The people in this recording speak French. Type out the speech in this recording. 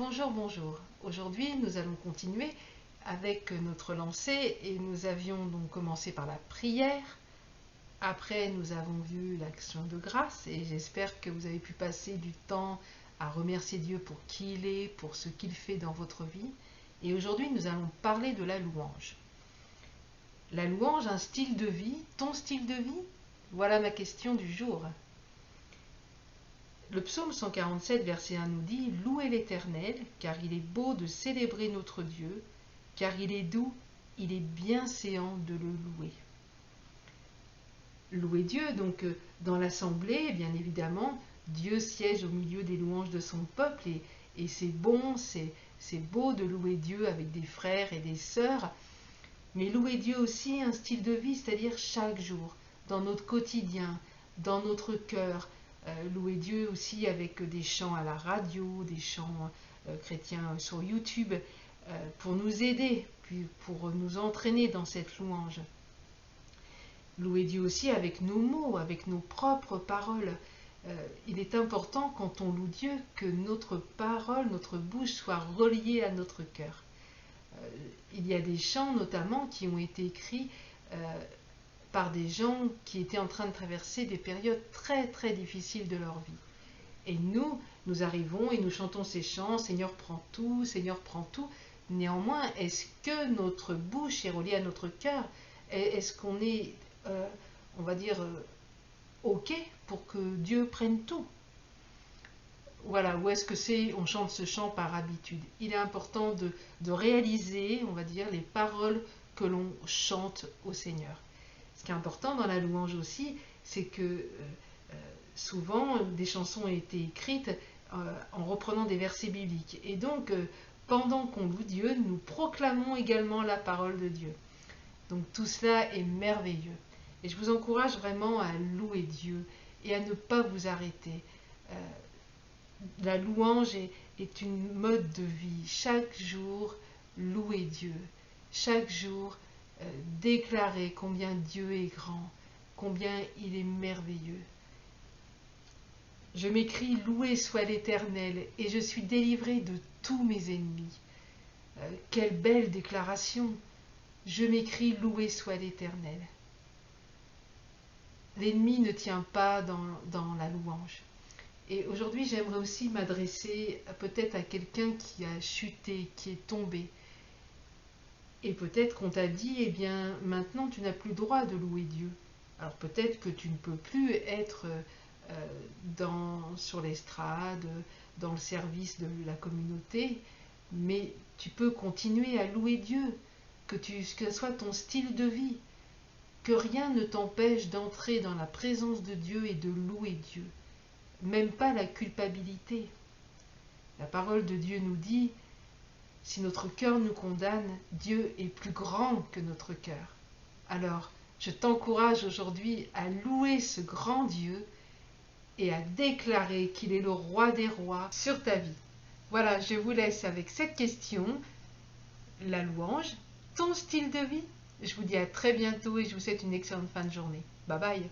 Bonjour, bonjour. Aujourd'hui, nous allons continuer avec notre lancée et nous avions donc commencé par la prière. Après, nous avons vu l'action de grâce et j'espère que vous avez pu passer du temps à remercier Dieu pour qui il est, pour ce qu'il fait dans votre vie. Et aujourd'hui, nous allons parler de la louange. La louange, un style de vie, ton style de vie? Voilà ma question du jour. Le psaume 147, verset 1 nous dit « Louez l'Éternel, car il est beau de célébrer notre Dieu, car il est doux, il est bienséant de le louer. » Louer Dieu, donc dans l'assemblée, bien évidemment, Dieu siège au milieu des louanges de son peuple et c'est bon, c'est beau de louer Dieu avec des frères et des sœurs, mais louer Dieu aussi un style de vie, c'est-à-dire chaque jour, dans notre quotidien, dans notre cœur, louer Dieu aussi avec des chants à la radio, des chants chrétiens sur YouTube, pour nous aider, puis pour nous entraîner dans cette louange. Louer Dieu aussi avec nos mots, avec nos propres paroles. Il est important quand on loue Dieu que notre parole, notre bouche soit reliée à notre cœur. Il y a des chants notamment qui ont été écrits par des gens qui étaient en train de traverser des périodes très très difficiles de leur vie. Et nous arrivons et nous chantons ces chants, Seigneur prends tout, Seigneur prends tout. Néanmoins, est-ce que notre bouche est reliée à notre cœur? Est-ce qu'on est, on va dire, OK pour que Dieu prenne tout? Voilà, ou est-ce que on chante ce chant par habitude? Il est important de réaliser, on va dire, les paroles que l'on chante au Seigneur. Ce qui est important dans la louange aussi, c'est que souvent des chansons ont été écrites en reprenant des versets bibliques. Et donc, pendant qu'on loue Dieu, nous proclamons également la parole de Dieu. Donc tout cela est merveilleux. Et je vous encourage vraiment à louer Dieu et à ne pas vous arrêter. La louange est une mode de vie. Chaque jour, louer Dieu. Chaque jour, déclarer combien Dieu est grand, combien il est merveilleux. Je m'écris « Loué soit l'Éternel, et je suis délivré de tous mes ennemis. » Quelle belle déclaration! Je m'écris « Loué soit l'Éternel. » L'ennemi ne tient pas dans la louange. Et aujourd'hui, j'aimerais aussi m'adresser peut-être à quelqu'un qui a chuté, qui est tombé. Et peut-être qu'on t'a dit, eh bien, maintenant tu n'as plus le droit de louer Dieu. Alors peut-être que tu ne peux plus être sur l'estrade, dans le service de la communauté, mais tu peux continuer à louer Dieu, que ce soit ton style de vie, que rien ne t'empêche d'entrer dans la présence de Dieu et de louer Dieu, même pas la culpabilité. La parole de Dieu nous dit, si notre cœur nous condamne, Dieu est plus grand que notre cœur. Alors, je t'encourage aujourd'hui à louer ce grand Dieu et à déclarer qu'il est le roi des rois sur ta vie. Voilà, je vous laisse avec cette question, la louange, ton style de vie. Je vous dis à très bientôt et je vous souhaite une excellente fin de journée. Bye bye.